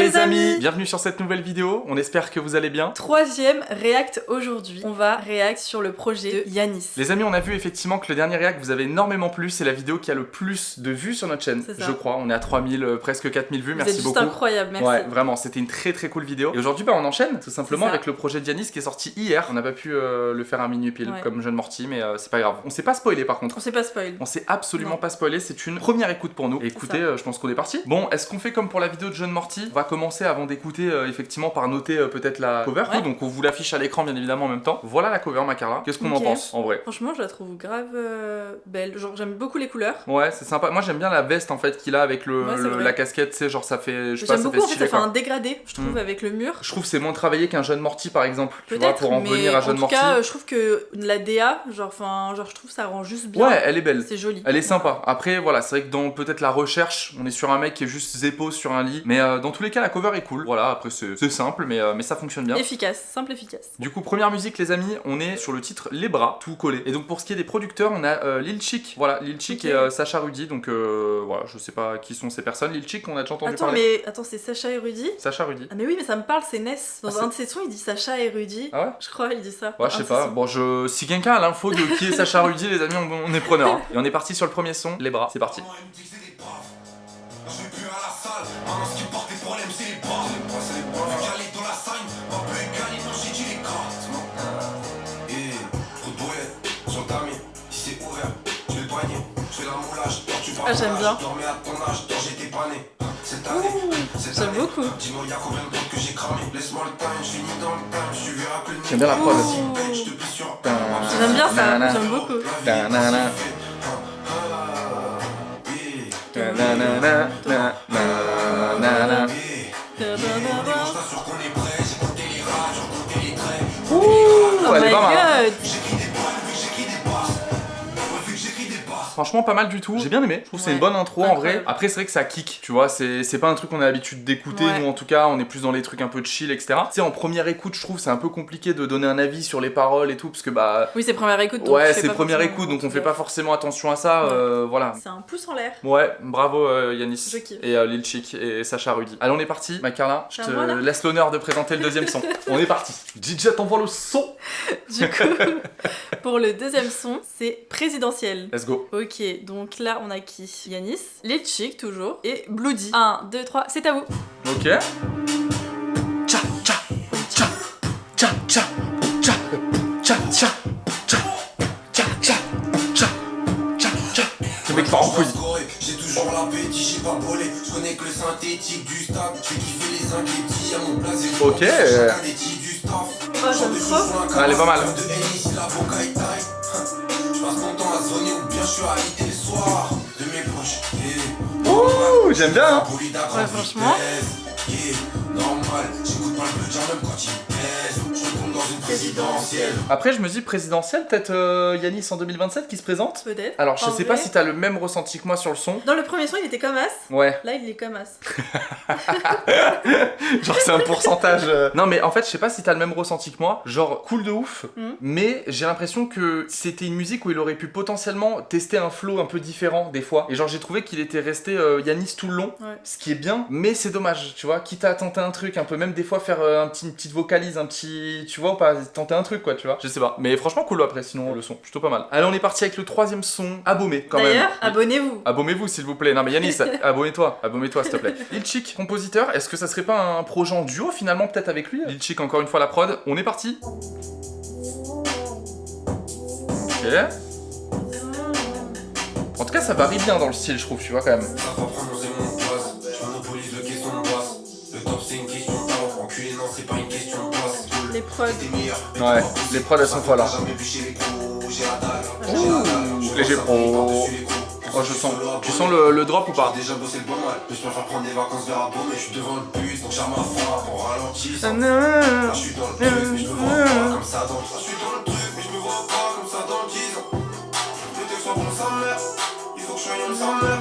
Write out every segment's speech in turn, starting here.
les amis. Bienvenue sur cette nouvelle vidéo, on espère que vous allez bien. Troisième react aujourd'hui, on va react sur le projet de Yanis. Les amis, on a vu effectivement que le dernier react vous avez énormément plu, c'est la vidéo qui a le plus de vues sur notre chaîne, je crois. On est à 3000, presque 4000 vues, merci beaucoup. C'est incroyable, merci. Ouais, vraiment, c'était une très cool vidéo. Et aujourd'hui, on enchaîne tout simplement avec le projet de Yanis qui est sorti hier. On n'a pas pu le faire à minuit pile comme Jeune Morty, mais c'est pas grave. On s'est pas spoilé par contre. On s'est pas spoilé. On s'est absolument pas spoilé, c'est une première écoute pour nous. Et écoutez, je pense qu'on est parti. Bon, est-ce qu'on fait comme pour la vidéo de Jeune Morty? On va commencer avant d'écouter effectivement par noter peut-être la cover. Donc on vous l'affiche à l'écran bien évidemment en même temps. Voilà la cover, ma Carla. Qu'est-ce qu'on en pense en vrai? Franchement, je la trouve grave belle. Genre j'aime beaucoup les couleurs. Ouais, c'est sympa. Moi j'aime bien la veste en fait qu'il a avec la casquette, tu sais, genre ça fait. Je sais pas, j'aime beaucoup, en fait, ça fait un dégradé, je trouve, avec le mur. Je trouve c'est moins travaillé qu'un Jeune Morty par exemple. Tu vois, pour en venir à Jeune Morty. En tout cas, je trouve que la DA, genre je trouve ça rend juste bien. Ouais, elle est belle. C'est joli. Elle est sympa. Après, voilà, c'est vrai que dans peut-être la recherche, on est sur un mec qui est juste zépo sur un lit. Mais dans tous les cas, la cover est cool. Voilà, après c'est simple, mais ça fonctionne bien. Efficace, simple, efficace. Du coup, première musique, les amis, on est sur le titre Les Bras, tout collé. Et donc pour ce qui est des producteurs, on a Lil Chick. Voilà, Lil Chick et Sacha Rudy. Donc voilà, je sais pas qui sont ces personnes. Lil Chick, on a déjà entendu parler. Attends, c'est Sacha et Rudy? Sacha Rudy. Ah mais oui, mais ça me parle, c'est Ness. Dans un de ses sons, il dit Sacha et Rudy. Ah ouais? Je crois, il dit ça. Ouais, je sais pas. Bon, si quelqu'un a l'info de qui est Sacha Rudy, les amis, on est preneurs. Hein. Et on est parti sur le premier son, Les Bras. C'est parti. Ah, j'aime bien. J'aime beaucoup. J'aime bien la prod aussi. J'aime bien ça, j'aime beaucoup. Oh my god. Franchement pas mal du tout, j'ai bien aimé, je trouve que c'est une bonne intro en vrai. Après c'est vrai que ça kick, tu vois, c'est pas un truc qu'on a l'habitude d'écouter, nous en tout cas, on est plus dans les trucs un peu chill, etc. Tu sais, en première écoute, je trouve c'est un peu compliqué de donner un avis sur les paroles et tout, parce que bah... Oui, c'est première écoute, donc ouais, c'est première écoute, donc on fait pas forcément attention à ça, voilà. C'est un pouce en l'air. Ouais, bravo Yanis. Je kiffe. Et Lil Chick et Sacha Rudy. Allez, on est parti, ma Carla, je te laisse l'honneur de présenter le deuxième son. On est parti. DJ, t'envoie le son. Du coup, pour le deuxième son, c'est Présidentiel. Let's go. Ok, donc là on a qui? Yanis, Lil Chick toujours, et Bloody. 1, 2, 3, c'est à vous. Ok. Tcha tcha tcha tcha tcha tcha tcha tcha tcha tcha tcha tcha tcha tcha. Ce mec part en couille. J'ai toujours l'appétit, j'ai pas volé. Je connais que le synthétique du stade. Je vais kiffer les inquiétudes à mon place. Ok. Oh, j'aime trop. Elle est pas mal. Je passe mon temps à zoner ou bien je suis à l'idée le soir de mes proches. Ouh, j'aime bien, hein. Ouais, franchement. Normal, j'écoute pas le budget même quand il pèse. Je tombe dans une présidentielle. Après, je me dis présidentielle, peut-être Yanis en 2027 qui se présente. Peut-être. Alors, je sais pas si t'as le même ressenti que moi sur le son. Dans le premier son, il était comme As. Ouais. Là, il est comme As. Genre, c'est un pourcentage. Non, mais en fait, je sais pas si t'as le même ressenti que moi. Genre, cool de ouf. Mais j'ai l'impression que c'était une musique où il aurait pu potentiellement tester un flow un peu différent des fois. Et genre, j'ai trouvé qu'il était resté Yanis tout le long. Ce qui est bien, mais c'est dommage, tu vois. Quitte à tenter un truc, un peu même des fois faire une petite vocalise, un petit. Tu vois, ou pas tenter un truc, quoi, tu vois. Je sais pas. Mais franchement, cool après, sinon, le son, plutôt pas mal. Allez, on est parti avec le troisième son. Abomé, quand même. D'ailleurs, abonnez-vous. Abonnez-vous, s'il vous plaît. Non, mais Yanis, abonne-toi, s'il te plaît. Lil Chick, compositeur, est-ce que ça serait pas un projet en duo finalement, peut-être avec lui? Lil Chick, encore une fois, la prod. On est parti. Ok. En tout cas, ça varie bien dans le style, je trouve, tu vois, quand même. Les prods. Ouais, les prods, elles sont folles. Ouh, léger pro. Oh, je sens. Tu sens le drop ou pas? Déjà bossé le bon mal. Je préfère prendre des vacances vers un mais je suis devant le bus, donc j'arme ma frappe en ralentissant. Là, je suis dans le truc, mais je me vois pas comme ça dans le. Je suis dans le truc, mais je me vois pas comme ça dans 10 ans. Le texte soit bon sa mère, il faut que je sois une sa mère.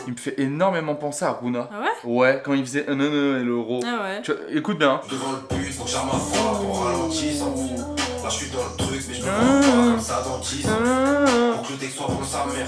Il me fait énormément penser à Runa. Ah ouais? Ouais, quand il faisait et le ro. Ah ouais. Tu vois, écoute bien. Je suis devant le bus, donc j'arme ma frappe en ralentissant. Là je suis dans le truc mais je me vois pas comme ça dans 10 ans. Pour que le texte soit pour sa mère,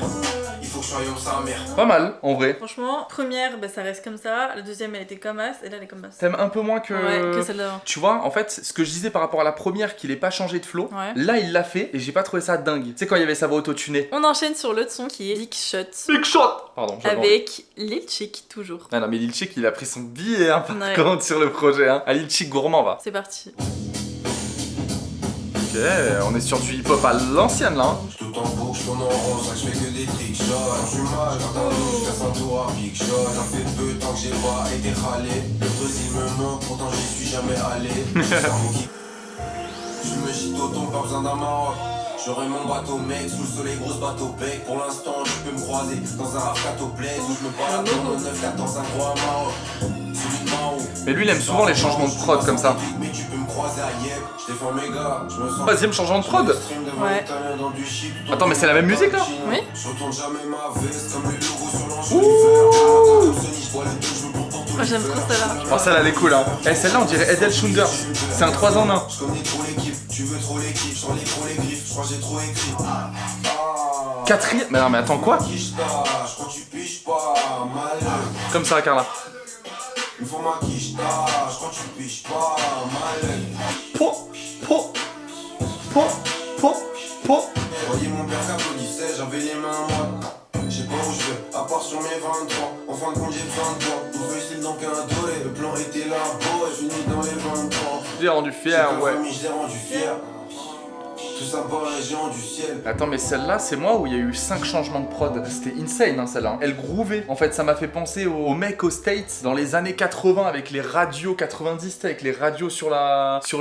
il faut que je sois comme sa mère. Pas mal, en vrai. Franchement, première, bah, ça reste comme ça. La deuxième, elle était comme as, et là, elle est comme as. T'aimes un peu moins que... Ouais, que celle d'avant. Tu vois, en fait, ce que je disais par rapport à la première, qu'il ait pas changé de flow, Ouais. là, il l'a fait, et j'ai pas trouvé ça dingue. Tu sais, quand il y avait sa voix auto-tunée. On enchaîne sur l'autre son qui est Big Shot. Big shot. Pardon, j'avais envie. Avec Lil Chick, toujours. Ah non, mais Lil Chick, il a pris son billet, hein, par Ouais. contre, sur le projet, hein. Ah, Lil Chick gourmand, va. C'est parti. Ok, on est sur du hip-hop à l'ancienne, là. Hein. Tout en boucle, je tourne en rond, ça que je fais que des trick shots. Je suis mal, j'entends l'eau, je fais un tour à Big Shot. Ça fait peu de temps que j'ai pas été râlé. Le Brésil me manque, pourtant j'y suis jamais allé. Je me gîte au thon, pas besoin d'un Maroc. J'aurai mon bateau mec, sous le soleil, grosse bateau bec. Pour l'instant, tu peux me croiser dans un Arcato Place où je me balade dans mon 9-14, un gros à Maroc. Celui de Mao. Mais lui, il aime souvent les changements de prod comme ça. Mais tu peux me croiser à Yep, je défends mes gars, je me sens. Troisième changement de prod. Ouais. Attends, mais c'est la même musique, là? Oui. Je retourne jamais ma veste comme les logos sur l'enjeu. Moi, j'aime trop celle-là. Oh, celle-là, elle est cool, hein. Eh, celle-là, on dirait Edel Schunders. C'est un 3 en 1. Je connais trop l'équipe, tu veux trop l'équipe, j'en ai trop les griffes, je crois que j'ai trop écrit. Quatrième. Mais non, mais attends, quoi? Je crois que tu piges pas mal. Comme ça, Carla. Une fois ma quiche, je crois que tu piges pas mal. Po, po, po, po, po. Voyez mon père qu'applaudissait, j'avais les mains en mode. Je sais pas où je vais, à part sur mes 23. En fin de compte, j'ai besoin de toi. Tout facile donc un doré, le plan était là, beau, et fini dans les 23. J'ai rendu fier, ouais. Je l'ai rendu fier. Tout ça par les géants du ciel. Attends, mais celle-là, c'est moi où il y a eu 5 changements de prod. C'était insane, hein, celle-là. Elle groovait. En fait, ça m'a fait penser aux mecs aux States dans les années 80 avec les radios 90, avec les radios sur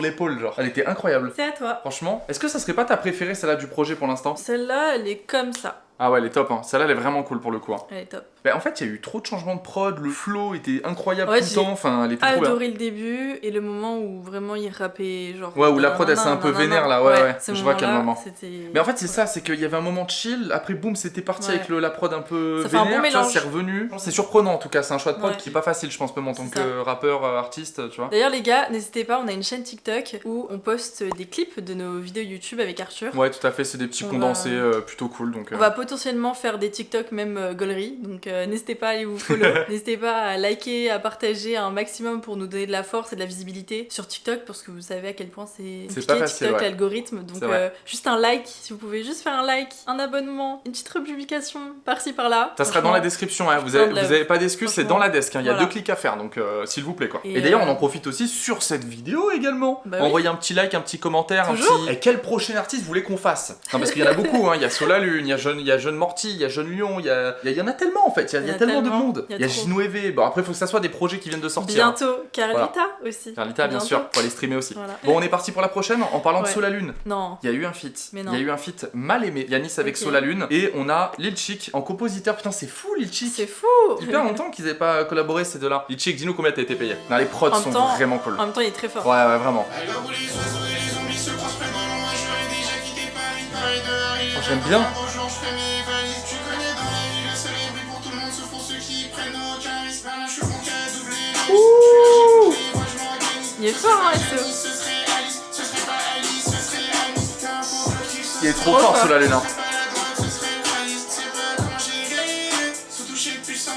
l'épaule, genre. Elle était incroyable. C'est à toi. Franchement, est-ce que ça serait pas ta préférée, celle-là, du projet pour l'instant? Celle-là, elle est comme ça. Ah ouais, elle est top, hein. Celle-là, elle est vraiment cool pour le coup. Hein. Elle est top. Bah, en fait, il y a eu trop de changements de prod, le flow était incroyable Ouais, tout le temps, enfin, elle était trop bien. Adoré le début et le moment où vraiment il rappait, genre. Ouais, où la prod, elle s'est un peu vénère, là, ouais, ce je vois quel moment-là, moment. c'était- Mais en fait, c'est ça, c'est qu'il y avait un moment de chill, après boum, c'était parti Ouais. avec la prod un peu Ça fait un vénère, bon tu vois, mélange. c'est revenu. C'est surprenant en tout cas, c'est un choix de prod Ouais. qui est pas facile, je pense, même en tant C'est que rappeur, artiste, tu vois. D'ailleurs, les gars, n'hésitez pas, on a une chaîne TikTok où on poste des clips de nos vidéos YouTube avec Arthur. Ouais, tout à fait, c'est des petits On condensés va- plutôt cool, donc... On va potentiellement faire des TikTok même gaulerie, donc n'hésitez pas à aller vous follow, n'hésitez pas à liker, à partager un maximum pour nous donner de la force et de la visibilité sur TikTok parce que vous savez à quel point c'est C'est compliqué, pas facile, TikTok, ouais. l'algorithme, donc C'est vrai. juste un like, si vous pouvez juste faire un like, un abonnement, une petite republication par-ci par-là. Ça sera dans la description, hein. vous avez pas d'excuses, c'est dans la desk, hein. Il y a Voilà. 2 clics à faire, donc s'il vous plaît quoi. Et Et d'ailleurs on en profite aussi sur cette vidéo également. Bah oui. Envoyez un petit like, un petit commentaire, Toujours. un petit... Et quel prochain artiste vous voulez qu'on fasse? Non parce qu'il y en a beaucoup, hein. Il y a Solalune, il y a Jeune Morty, il y a Jeune Lion, il y en a tellement en fait, il y a tellement de monde. il y a Il y a trop. Ginouévé, bon après faut que ça soit des projets qui viennent de sortir. Bientôt, Carlita aussi. Carlita bien Bientôt. sûr, faut aller streamer aussi. Voilà. Bon on est parti pour la prochaine en parlant de Ouais. Solalune. Non. Il y a eu un feat. Mais Il non. y a eu un feat mal aimé. Yanis avec Ok. Solalune. Et on a Lil Chick en compositeur. Putain, c'est fou Lil Chick. C'est fou. Hyper longtemps qu'ils aient pas collaboré ces deux-là. Lil Chick, dis-nous combien t'as été payé. Non, les prods En même sont temps- vraiment cool. En même temps, il est très fort. Ouais, ouais, vraiment. À l'heure où les oiseaux et les zombies se croisent près de moi, j'aurais déjà quitté Paris, Paris de Harry. Oh, j'aime bien. Bonjour, je fais mes valises. Tu connais dans la vie le soleil brille pour tout le monde, sauf pour ceux qui prennent aucun risque. Là, je suis bon qu'à doubler la liste. Je suis là, j'écoute les voix, je m'organise. Il est fort, hein, SO. Ce serait Alice, ce serait pas Alice, ce serait Alice. T'as un faux blocus, ce Il est trop Trop fort fort. Solalune. Hein. serait pas la drogue, ce serait Alice. C'est pas comment j'ai gagné, sous toucher de puissance.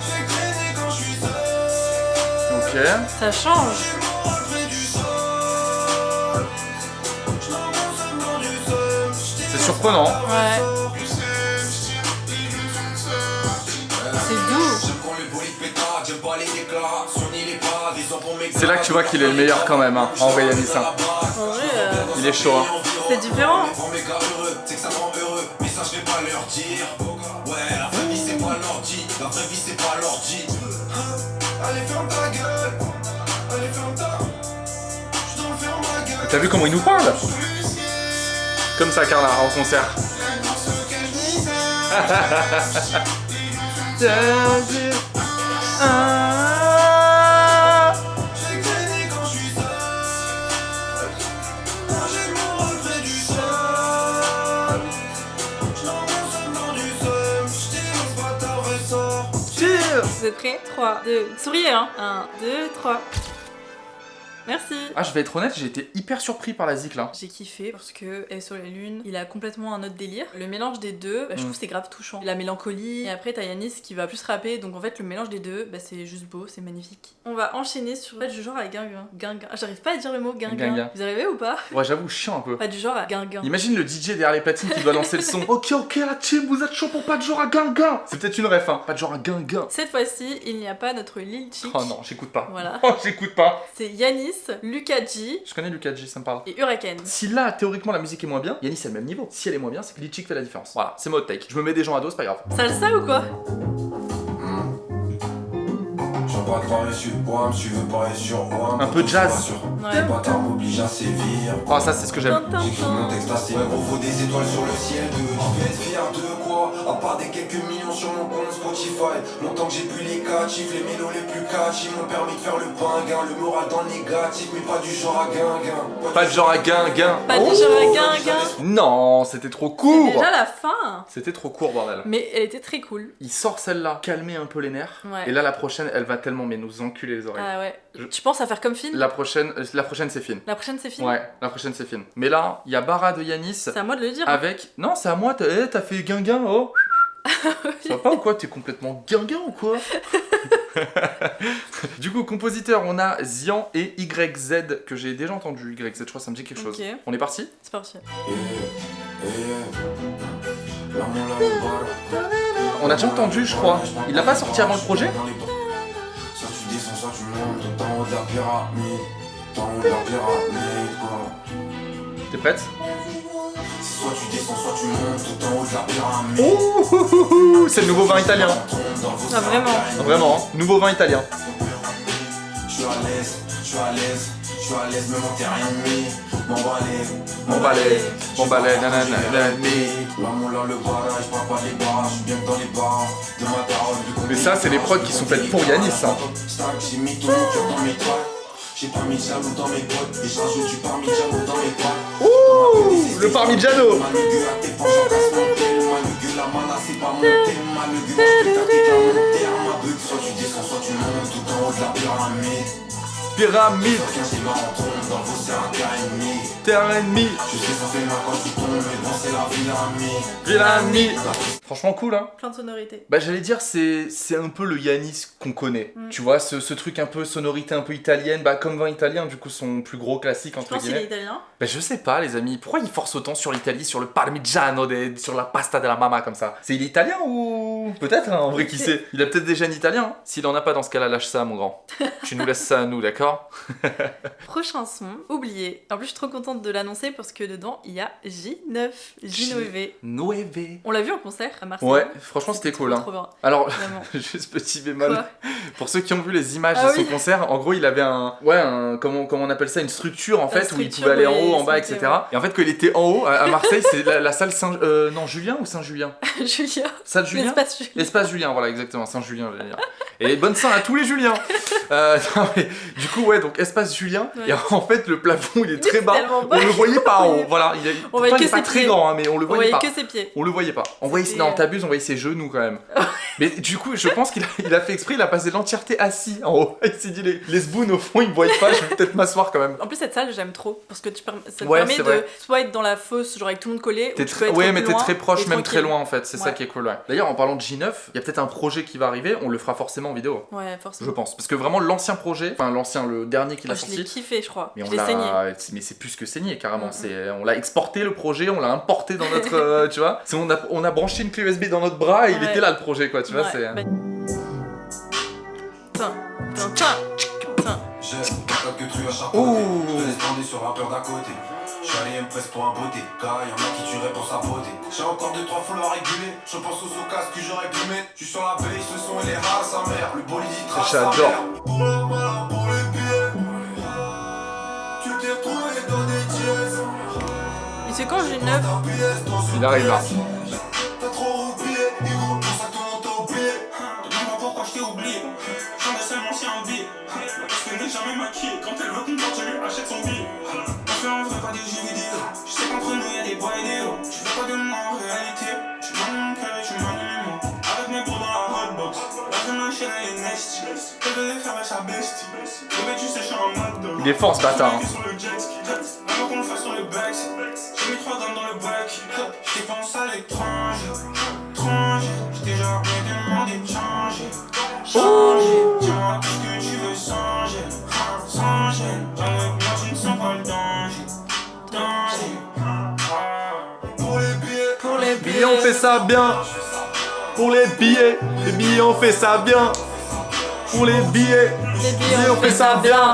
J'ai traîné quand je suis seul. Ok. Ça change. J'ai mon rôle près du sol. Je m'enfonce dans du seul. C'est surprenant. Ouais. C'est doux. J'aime quand le bolide pétard, j'aime pas les déclarations ni les pas. Des ans pour mes C'est là que tu vois qu'il est le meilleur quand même. Hein. En vrai, Yanis. Hein. En vrai, Il est chaud. Hein. c'est différent. Pour mes gars heureux, c'est que ça me rend heureux. Mais ça, je vais pas leur dire. Ouais, la vraie vie, c'est pas l'ordi. La vraie vie, c'est pas l'ordi. Allez, ferme ta gueule. Allez, ferme ta. Je dois faire ma gueule. T'as vu comment il nous parle? Comme ça, Carla, en concert. J'ai traîné quand je suis seul. Moi, j'ai mon rôle près du sol. Je l'enfonce dans du seum. Je t'ai pas ta ressort. Vous êtes prêts 3, 2, souriez hein. 1, 2, 3. Merci. Ah, je vais être honnête, j'ai été hyper surpris par la zik là. J'ai kiffé parce que Elle sur la lune, il a complètement un autre délire. Le mélange des deux, je trouve que c'est grave touchant. La mélancolie, et après t'as Yanis qui va plus rapper, donc en fait le mélange des deux, c'est juste beau, c'est magnifique. On va enchaîner sur pas du genre à guinguin. Guinguin. J'arrive pas à dire le mot guinguin. Vous arrivez ou pas? Ouais, j'avoue, chiant un peu. Pas du genre à guinguin. Imagine le DJ derrière les platines qui doit lancer le son. Ok, la team, vous êtes chaud pour pas de genre à guinguin. C'est peut-être une ref, hein. Pas de genre à guinguin. Cette fois-ci, il n'y a pas notre Lil Chick. Oh non, j'écoute pas. Voilà. Oh, j'écoute pas. C'est Yanis, Lucas G. Je connais Lucas G, ça me parle. Et Hurricane. Si là, théoriquement, la musique est moins bien, Yanis est le même niveau. Si elle est moins bien, c'est que Lil Chick fait la différence. Voilà, c'est mon hot take. Je me mets des gens à dos, c'est pas grave. Salsa ou quoi? Pas de Paris sur Wam, tu veux parler sur Wam. Un peu de jazz. Les bâtards m'obligent à sévir. Oh, ça, c'est ce que j'aime. J'écris mon texte assez. Ouais, gros, faut des étoiles sur le ciel. Tu peux être fier de quoi? À part des quelques millions sur mon compte Spotify. Longtemps que j'ai pu les catchifs, les mélos les plus catchy m'ont permis de faire le pinguin. Le moral dans le négatif, mais pas du genre à guinguin. Pas de genre à guinguin. Pas du genre à guinguin. Non, c'était trop C'est court. déjà la fin. C'était trop court, bordel. Mais elle était très cool. Il sort celle-là, calmer un peu les nerfs. Ouais. Et là, la prochaine, elle va tellement mais nous enculer les oreilles. Ah ouais. Tu penses à faire comme film? La prochaine, c'est fine. La prochaine c'est film? Ouais, la prochaine c'est fine. Mais là, il y a Bara de Yanis C'est à moi de le dire. avec. Non, c'est à moi. T'as fait guinguin, oh. Ça va pas ou quoi? T'es complètement guinguin ou quoi? Du coup, compositeur, on a Zian et YZ que j'ai déjà entendu. YZ, je crois que ça me dit quelque chose. Ok. On est parti? C'est parti. On a déjà entendu, je crois. Il l'a pas sorti avant le projet? Soit tu descends, soit tu montes tout en haut de la pyramide. Tout en haut de la pyramide, quoi. T'es prête? Soit tu descends, soit tu montes tout en haut de la pyramide. Ouh, c'est le nouveau vin italien. Ah vraiment? Vraiment, hein. Nouveau vin italien. Je suis à l'aise, je suis à l'aise, je suis à l'aise, même en terrain ennemi. M'emballer, nanana. Là, mon là, le barrage, je parle pas des bars, je suis bien que dans les bars de ma daronne, du coup. Mais ça, c'est les prods qui sont faites pour Yanis, hein. Stack, j'ai mis ton cœur dans mes toiles. J'ai pas mis de jaloux dans mes potes, et je rajoute du parmigiano dans mes poils. Ouh, le parmigiano. Malugue à tes penches, j'en casse mon tel. Malugue, la mana, c'est pas mon thème. Malugue, moi, je peux tâter qu'à monter à ma bug. Soit tu descends, soit tu montes tout en haut de la pyramide. Pyramide, J'ai marre en tombe, dans le faux, c'est un terrain ennemi. terrain ennemi, Je sais, ça fait mal quand tu tombes, mais bon, c'est la vie, l'ami. Villani. Franchement cool, hein. Plein de sonorités. Bah j'allais dire c'est un peu le Yanis qu'on connaît. Tu vois, ce truc un peu sonorité un peu italienne, bah comme vin italien, du coup son plus gros classique Je entre pense qu'il est guillemets. italien. Bah je sais pas les amis, pourquoi il force autant sur l'Italie, sur le parmigiano, sur la pasta de la mama comme ça? C'est il est italien ou peut-être hein, en vrai qui sait? Il a peut-être des gènes italiens, hein. S'il en a pas dans ce cas-là, lâche ça mon grand. Tu nous laisses ça à nous, d'accord? Prochain son, oublié. En plus, je suis trop contente de l'annoncer parce que dedans, il y a J9, J9V. Noévé. On l'a vu en concert à Marseille. Ouais, franchement c'était cool. Trop, Hein. trop bien. Alors, Vraiment. juste petit bémol. Quoi? Pour ceux qui ont vu les images Ah de son oui. concert, en gros, il avait comment on appelle ça, une structure en fait, où il structure, pouvait aller en oui, haut, en bas, c'était, etc. Et en fait, quand il était en haut, à Marseille, c'est la salle Julien ou Saint-Julien? Julien. Salle Julien? L'espace Julien. L'espace Julien, voilà, exactement, Saint-Julien, j'allais dire. Et bonne Saint à tous les Juliens. Non, mais, du coup, ouais, donc espace Julien. Ouais. Et en fait, le plafond, il est très bas. tellement bas. On le voyait pas en haut. voyait Voilà, On voyait pourtant, il que est pas ses très pieds. grand, hein, mais on le On voyait voyait pas. que ses pieds. On le voyait pas. On voyait, C'était, non, t'abuses, on voyait ses genoux quand même. Mais du coup, je pense qu'il a fait exprès, il a passé l'entièreté assis en haut. Il s'est dit, les spoons au fond, ils me voient pas, je vais peut-être m'asseoir quand même. En plus, cette salle, j'aime trop. Parce que ça te Ouais, permet c'est de vrai. soit être dans la fosse, genre avec tout le monde collé. ou tu peux être Ouais, plus mais t'es loin très proche, et même très tranquille. loin en fait. C'est ça Ouais. qui est cool. Ouais. D'ailleurs, en parlant de J9, il y a peut-être un projet qui va arriver, on le fera forcément en vidéo. Ouais, Je forcément. pense. Parce que vraiment, l'ancien projet, enfin, le dernier qu'il a Je l'ai sorti. kiffé, je crois. Mais Je on l'ai saigné. mais c'est plus que saigné carrément. On l'a exporté le projet, on l'a importé dans notre, tu vois. On a branché une clé USB dans notre bras et il Ouais. était là le projet quoi, tu vois. Ouais. C'est. Bah- Tin, tin, tin, tin. J'ai pas que tu as chapeauté. Ouh. Je laisse bander sur un rappeur d'à côté. Je suis allé me presse pour un beauté. Car y'en a qui tueraient pour sa beauté. J'ai encore 2-3 follow à réguler. Je pense aux occasions que j'aurais pu mettre. Tu sur la base, ce son et les rats, sa mère. Le bolide il trace sa J'adore. mère. Pour le malin, pour les billets. Tu t'es retrouvé dans des dièses. Et c'est quand j'ai 9? Il arrive là. T'as trop oublié, Hugo, pour ça tout le monde t'a oublié. Demande-moi pourquoi je t'ai oublié. J'en ai seulement si un billet. Parce qu'elle n'est jamais maquillée. Quand elle veut qu'on parte, je lui achète son billet. On fait en vrai pas des jeux vidéo. Je sais qu'entre nous y'a des bois et des hauts. Tu veux pas de moi en réalité. Tu m'as mon cœur et tu m'as mon. Avec mes bros dans la hotbox. La jeune connais les nasty. Je vais les faire lâcher à bestie. Le mec, tu sais, je suis en mode. Il est fort ce bâtard. Hein. Sur le jet ski. Avant qu'on le fasse sur le backseat. J'ai mis 3 grammes dans le back. Je dépense à l'étranger. J'étais déjà bien demandé de changer. Dis-moi tout ce que tu veux changer. Avec moi, tu ne sens pas le danger. Pour les billets, on fait ça bien. Pour les billets, on fait ça bien. Pour les billets, on fait ça bien.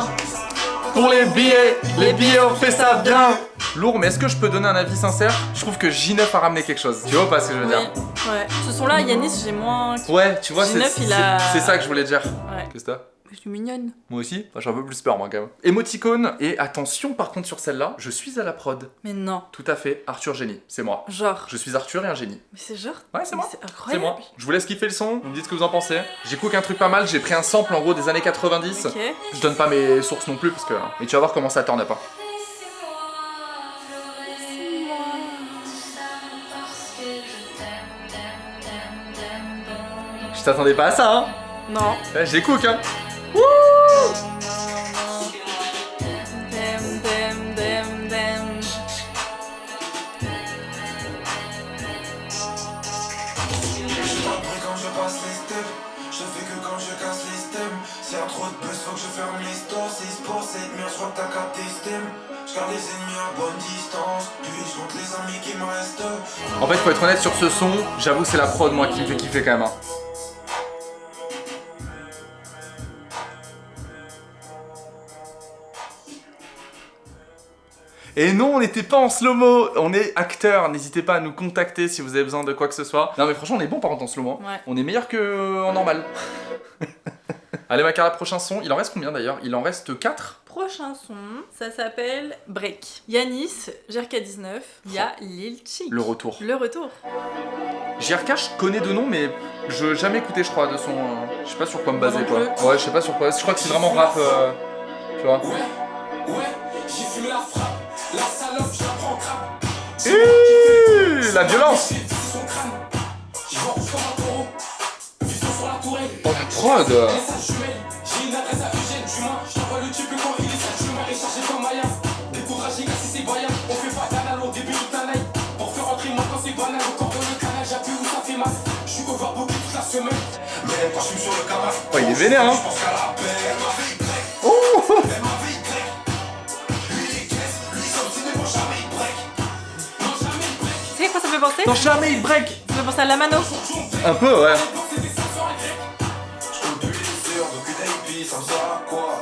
Pour les billets, on fait ça bien. Lourd, mais est-ce que je peux donner un avis sincère? Je trouve que J9 a ramené quelque chose. Tu vois pas ce que je veux dire? Ouais. Ce son-là, Yanis, j'ai moins. Ouais, tu vois, J9, c'est ça que je voulais dire. Ouais. Qu'est-ce que t'as? Je suis mignonne. Moi aussi? Enfin, j'ai un peu plus peur, moi, quand même. Émoticône, et attention, par contre, sur celle-là, je suis à la prod. Mais non. Tout à fait, Arthur Génie, c'est moi. Genre. Je suis Arthur et un génie. Mais c'est genre. Ouais, c'est moi. C'est C'est incroyable. moi. Je vous laisse kiffer le son, vous me dites ce que vous en pensez. J'ai cook un truc pas mal, j'ai pris un sample en gros des années 90. Ok. Je donne pas mes sources non plus parce que. Mais tu vas voir comment ça turn up. Hein. Je t'attendais pas à ça, hein? Non. Ouais, j'ai cook, hein? Dem. Après quand je passe les steps, je fais que quand je casse les stems. S'il y a trop de plus, faut que je ferme les stores. C'est sport, c'est merde, je crois que t'as capté stem. Je garde les ennemis à bonne distance, puis je compte les amis qui me restent. En fait, faut être honnête sur ce son, j'avoue, c'est la prod, moi, qui me fait kiffer quand même. Hein. Et non, on n'était pas en slow-mo, on est acteur, n'hésitez pas à nous contacter si vous avez besoin de quoi que ce soit. Non mais franchement, on est bon par contre en slow-mo. Ouais. On est meilleur que en normal. Allez Macara, prochain son, il en reste combien d'ailleurs? Il en reste 4. Prochain son, ça s'appelle Break. Yanis, GRK19, il y a Lil Chick. Le retour. Le retour. JRK, je connais de nom, mais je n'ai jamais écouté, je crois, de son. Je sais pas sur quoi me Moi baser non quoi. plus. Ouais, je sais pas sur quoi. Je crois que c'est vraiment rap. Tu vois. Ouais, j'ai fumé la frappe, la salope, je la prends crap. La violence. Son crâne, je vois rouge comme un taureau. Vision sur la tourelle. Oh la prod. Message jumelle, j'ai une adresse à Eugène Dumas. Je t'envoie le type quand il est sale, je me mets chargé comme Maya. Découvrage, j'ai cassé ses baïas. On fait pas d'anal au début de ta night. Pour faire rentrer moi quand c'est banal. Encore dans le canal, j'appuie où ça fait mal. Je suis overbooké toute la semaine. Mais quand je suis sur le canal, Oh, il est vénère, hein. je pense qu'à la paix. Elle m'avait break. Oh. Elle m'avait break. Lui les caisses, lui comme si mais bon jamais il break. Non jamais il break. Tu sais quoi ça me fait penser? Non, jamais il break. Ça me fait penser à la mano. Un peu, ouais. Je compte plus les heures, donc une AP, ça me sert à quoi?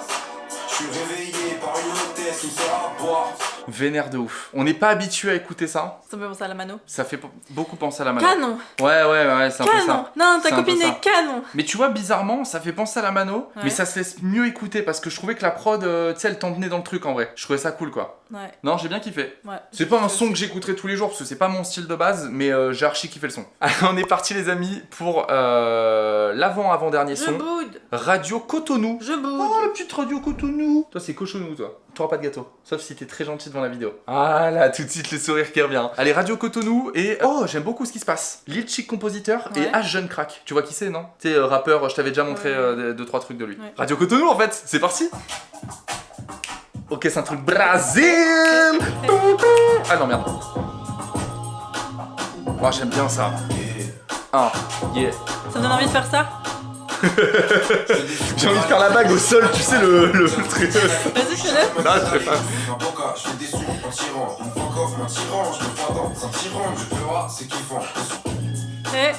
Je suis réveillé par une hôtesse qui me sert à boire. Vénère de ouf. On n'est pas habitué à écouter ça. Ça me fait penser à la mano. Ça fait beaucoup penser à la mano. Canon. Ouais, c'est un peu Canon. ça. Non, ta C'est un peu copine ça. est canon. Mais tu vois, bizarrement, ça fait penser à la mano, Ouais. mais ça se laisse mieux écouter parce que je trouvais que la prod, tu sais, elle t'emmenait dans le truc en vrai. Je trouvais ça cool quoi. Ouais. Non, j'ai bien kiffé. Ouais. C'est pas un son que j'écouterai tous les jours parce que c'est pas mon style de base, mais j'ai archi kiffé le son. Allez, on est parti les amis pour l'avant-avant-dernier Je son. boude. Radio Cotonou. Je boude. Oh, la petite radio Cotonou. Toi, c'est cochonou, toi. T'auras pas de gâteau. Sauf si t'es très gentil devant la vidéo. Ah là, tout de suite le sourire qui revient. Allez, Radio Cotonou et... Oh, j'aime beaucoup ce qui se passe. Lil Chick compositeur Ouais. et H Jeune Crack. Tu vois qui c'est, non? Tu sais, rappeur, je t'avais déjà montré Ouais. 2-3 trucs de lui. Ouais. Radio Cotonou, en fait. C'est parti. Ok, c'est un truc Brésil. Ah non, merde. Moi, j'aime bien ça. Ah, yeah. Ça me donne envie de faire ça. J'ai envie de faire la bague au sol, tu sais, le truc. Vas-y, fais-le. Non, je fais pas. Un boca, je fais des sous en tirant. Une fuck off, un tyran, je me fais dans un tyran. Je peux voir, c'est kiffant. Hé,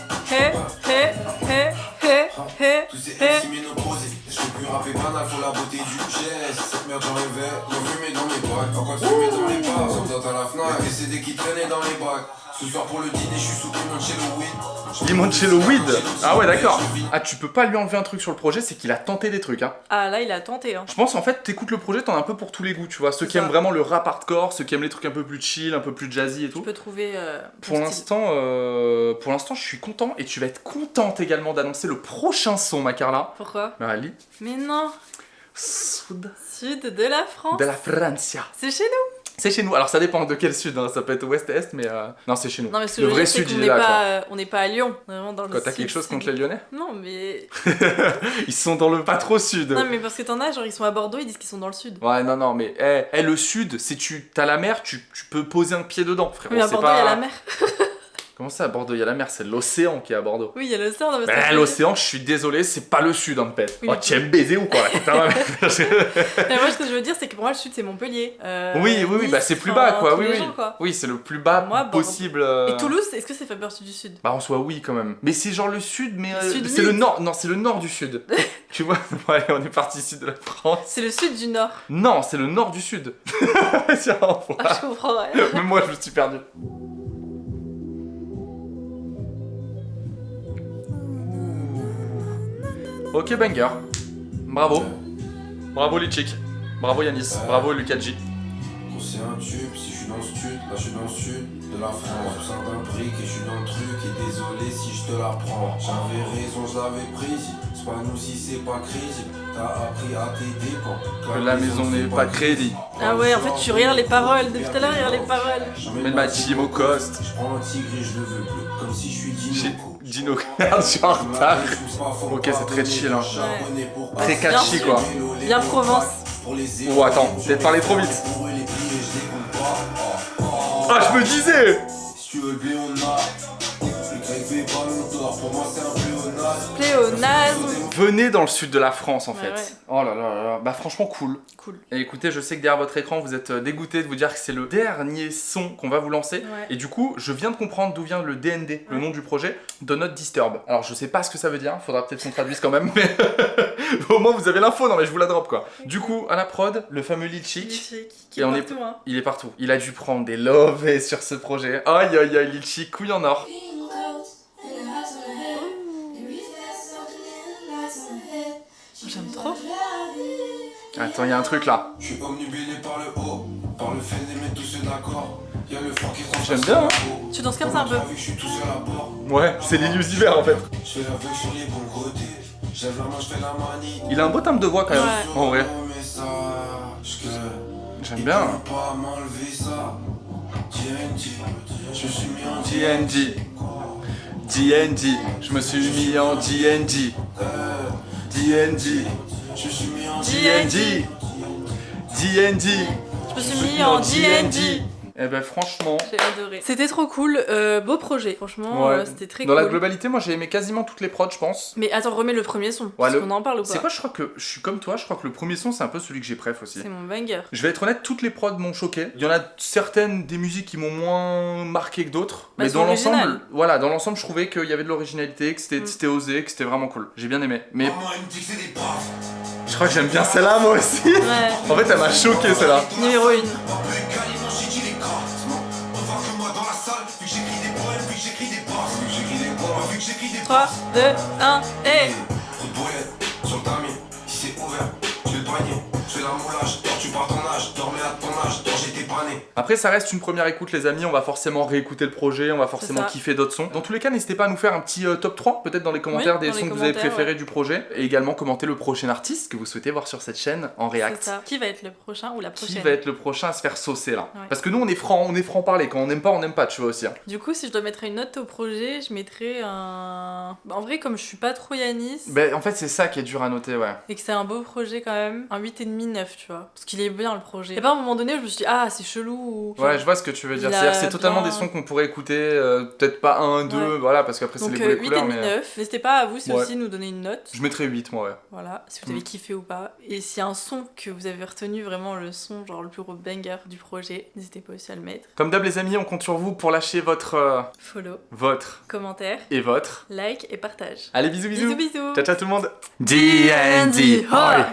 Tous ces MC ménopausés. Je peux plus rapper banal, faut la beauté du geste. Cette merde j'en rêvais, y'en fumé dans mes bacs. Encore de fumer dans les bars, sans doute à la Fnac. Des CD qui traînaient dans les bacs. Ce soir pour le dîner, je suis sous limoncello weed. Limoncello weed. Ah ouais, d'accord. Ah, tu peux pas lui enlever un truc sur le projet, c'est qu'il a tenté des trucs, hein. Ah là, il a tenté, hein. Je pense en fait, t'écoutes le projet, t'en as un peu pour tous les goûts, tu vois. Ceux qui C'est ça. aiment vraiment le rap hardcore, ceux qui aiment les trucs un peu plus chill, un peu plus jazzy et Tu tout. peux trouver. Pour l'instant, je suis content et tu vas être contente également d'annoncer le prochain son, ma Carla. Pourquoi? Marali. Mais non. Sud Sud de la France. de la Francia. C'est chez nous. C'est chez nous. Alors ça dépend de quel sud, hein. Ça peut être ouest-est, mais non, c'est chez nous. Non, mais ce que le je veux vrai dire, c'est sud, qu'on il n'est est là, quoi. pas, on n'est pas à Lyon, vraiment dans le Quand t'as sud, quelque chose c'est contre bon. les Lyonnais? Non, mais. Ils sont dans le pas trop sud. Non, mais parce que t'en as, genre, ils sont à Bordeaux, ils disent qu'ils sont dans le sud. Ouais, non, mais le sud, si t'as la mer, tu peux poser un pied dedans, frérot. Mais à c'est Bordeaux, pas... il y a la mer. Comment ça, à Bordeaux, il y a la mer? C'est l'océan qui est à Bordeaux. Oui, il y a l'océan. Non, mais ça veut L'océan, je suis désolé, c'est pas le sud, en fait. Oui, Oh, mais- tu aimes baiser ou quoi? Putain, dire. Mais moi, ce que je veux dire, c'est que pour moi, le sud, c'est Montpellier. Oui, Nice, bah c'est plus bas, quoi. tous Oui, les oui. gens, quoi. Oui, c'est le plus bas Moi, Bordeaux. possible. Et Toulouse, est-ce que c'est fait partie du sud? Bah en soi oui quand même. Mais c'est genre le sud, mais Le sud c'est le vide. nord. Non, c'est le nord du sud. Tu vois? Ouais, on est parti ici de la France. C'est le sud du nord. Non, c'est le nord du sud. Tiens, voilà. Ah, je comprends, ouais. Même moi, je me suis perdu. Ok, banger. Bravo. Bravo, Lichik. Bravo, Yanis. Bravo, Lukaji. Quand c'est un tube, si je suis dans le sud, là je suis dans le sud de la France. Je sors d'un brick et je suis dans le truc, et désolé si je te la prends. J'avais raison, je l'avais prise. C'est pas nous si c'est pas crise. T'as appris à tes dépens. Que la maison n'est pas de crédit. Ah ouais, en fait, tu regardes les paroles. Depuis tout à l'heure, regarde les paroles. Mais ma team au cost. Je prends un tigre et je le veux bleu, comme si je suis Dino. Dino, je suis en retard. Ok, c'est très chill, hein. Très catchy, sûr. quoi. Bien Provence. Oh, attends, peut-être parler trop vite. Ah, je me disais! Si tu veux le Léonard, le grec fait pas longtemps, pour moi c'est un pléonasme. Pléonasme. Venez dans le sud de la France en Ouais, fait. ouais. Oh là là là. Bah franchement cool. Cool. Et écoutez, je sais que derrière votre écran vous êtes dégoûté de vous dire que c'est le dernier son qu'on va vous lancer. Ouais. Et du coup, je viens de comprendre d'où vient le DND, le Ouais. nom du projet, Do Not Disturb. Alors je sais pas ce que ça veut dire, faudra peut-être qu'on traduise quand même, mais au moins vous avez l'info, non mais je vous la drop quoi. Du coup, à la prod, le fameux Lil Chic, Qui Et est on est- partout, hein. il est partout. Il a dû prendre des lovés sur ce projet. Aïe aïe aïe, Lil Chic, couille en or. J'aime trop. Attends, il y a un truc là. Je suis omnibulé par le haut, par le fait d'aimer tous ceux d'accord. Y'a le froid qui tranche J'aime sur bien, la hein. peau. Tu danses comme ça un peu. Vu que je suis tout seul à bord. Ouais, c'est Lil Uzi Vert en fait. Je fais l'aveugle sur les bons côtés. J'lève la main, je fais la manie. Il a un beau timbre de voix quand même, Ouais. en vrai. Mon message que J'aime ils bien. peuvent pas m'enlever ça. TNT, je suis mis en DND. DND. Je me suis mis en DND. DND. Je suis mis en DND. DND. Je me suis mis en D&D. Eh ben franchement, J'ai adoré. C'était trop cool. Beau projet. Franchement, ouais. c'était très Dans cool. la globalité, moi j'ai aimé quasiment toutes les prods, je pense. Mais attends, remets le premier son. Parce le- qu'on en parle ou pas? C'est quoi, je crois que je suis comme toi, je crois que le premier son c'est un peu celui que j'ai préf aussi. C'est mon banger. Je vais être honnête, toutes les prods m'ont choqué. Il y en a certaines des musiques qui m'ont moins marqué que d'autres. Bah, Mais elles sont dans l'ensemble, originales. voilà, dans l'ensemble, je trouvais qu'il y avait de l'originalité, que c'était Mm. c'était osé, que c'était vraiment cool. J'ai bien aimé. Mais Maman, elle me dit que c'est des braves. je crois que j'aime bien celle-là moi aussi. Ouais. En fait, elle m'a choqué celle-là. Numéro 1. Pas plus calé, mon shit, il est grasse. On va que moi dans la salle, vu que j'écris des poèmes, vu que j'écris des bars. Vu que j'écris des poèmes, vu que j'écris des 3, 2, 1, et. Trop de boulettes sur le tamis, si c'est ouvert, je vais le bagner. Je fais la moulage, dors tu par ton âge, dormais à ton âge, dors j'étais pas né. Après, ça reste une première écoute, les amis. On va forcément réécouter le projet, on va forcément ça. kiffer d'autres sons. Dans tous les cas, n'hésitez pas à nous faire un petit top 3, peut-être dans les commentaires, des dans les sons que vous avez commentaires, préférés du projet. Et également commenter le prochain artiste que vous souhaitez voir sur cette chaîne en C'est React. ça. Qui va être le prochain ou la Qui prochaine? va être le prochain à se faire saucer là? Ouais. Parce que nous, on est franc parler. Quand on n'aime pas, tu vois aussi. Hein. Du coup, si je dois mettre une note au projet, je mettrais un. Bah, en vrai, comme je suis pas trop Yanis Ben, en fait, c'est ça qui est dur à noter, ouais. et que c'est un beau projet quand même, un 8,5, 9, tu vois. Parce qu'il est bien le projet. Et pas à un moment donné où je me suis dit, ah, c'est chelou ou. Ouais, je vois ce que tu veux dire. Il a C'est-à-dire, c'est totalement bien- des sons qu'on pourrait écouter, peut-être pas un, deux, Ouais. voilà, parce qu'après, c'est Donc les goûts et les 8,5, couleurs, mais. 9. N'hésitez pas à vous Ouais. aussi nous donner une note. Je mettrais 8, moi, ouais. Voilà, si vous avez kiffé ou pas. Et s'il y a un son que vous avez retenu, vraiment le son, genre le plus gros banger du projet, n'hésitez pas aussi à le mettre. Comme d'hab, les amis, on compte sur vous pour lâcher votre. Follow, Votre. commentaire, Et votre. like et partage. Allez, bisous, bisous. Bisous bisous. Ciao, ciao tout le monde. D&D, Oi.